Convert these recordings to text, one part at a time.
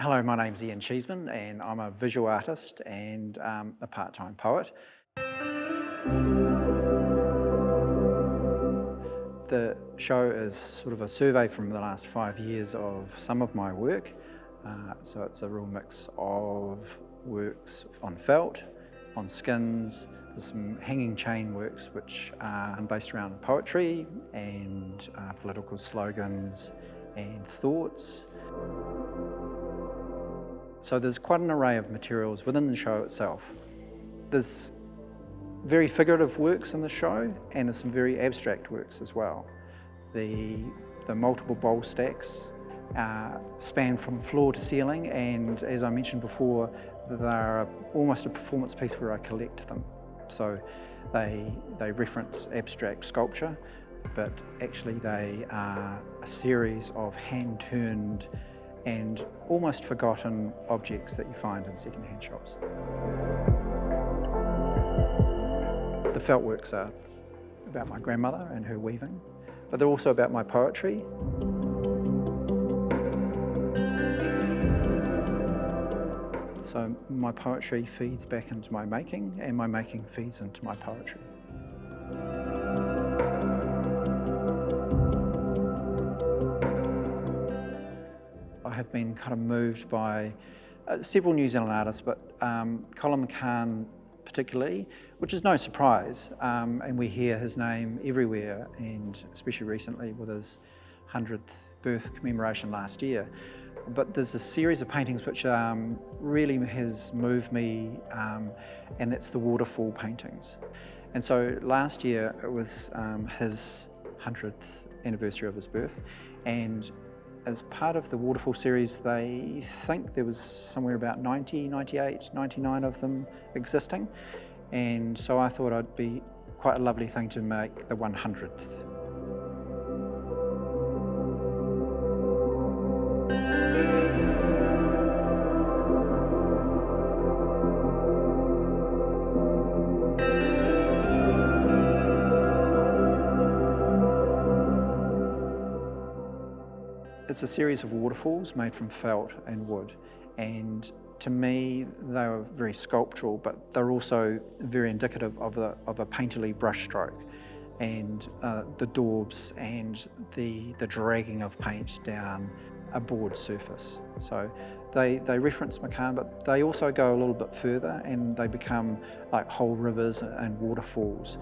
Hello, my name's Iain Cheesman and I'm a visual artist and a part-time poet. The show is sort of a survey from the last 5 years of some of my work. So it's a real mix of works on felt, on skins. There's some hanging chain works which are based around poetry and political slogans and thoughts. So there's quite an array of materials within the show itself. There's very figurative works in the show and there's some very abstract works as well. The multiple bowl stacks span from floor to ceiling, and as I mentioned before, they're almost a performance piece where I collect them. So they reference abstract sculpture, but actually they are a series of hand-turned and almost forgotten objects that you find in second-hand shops. The felt works are about my grandmother and her weaving, but they're also about my poetry. So my poetry feeds back into my making, and my making feeds into my poetry. I have been kind of moved by several New Zealand artists, but Colin McCann particularly, which is no surprise, and we hear his name everywhere, and especially recently with his 100th birth commemoration last year. But there's a series of paintings which really has moved me, and that's the waterfall paintings. And so last year it was his 100th anniversary of his birth, and as part of the waterfall series, they think there was somewhere about 90, 98, 99 of them existing. And so I thought it'd be quite a lovely thing to make the 100th. It's a series of waterfalls made from felt and wood, and to me they were very sculptural, but they're also very indicative of a painterly brushstroke and the daubs and the dragging of paint down a board surface. So they reference McCann, but they also go a little bit further and they become like whole rivers and waterfalls.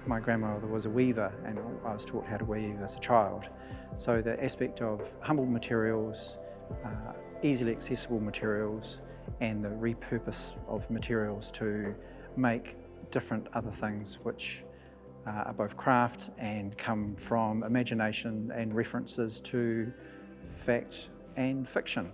My grandmother was a weaver and I was taught how to weave as a child. So the aspect of humble materials, easily accessible materials, and the repurpose of materials to make different other things which are both craft and come from imagination and references to fact and fiction.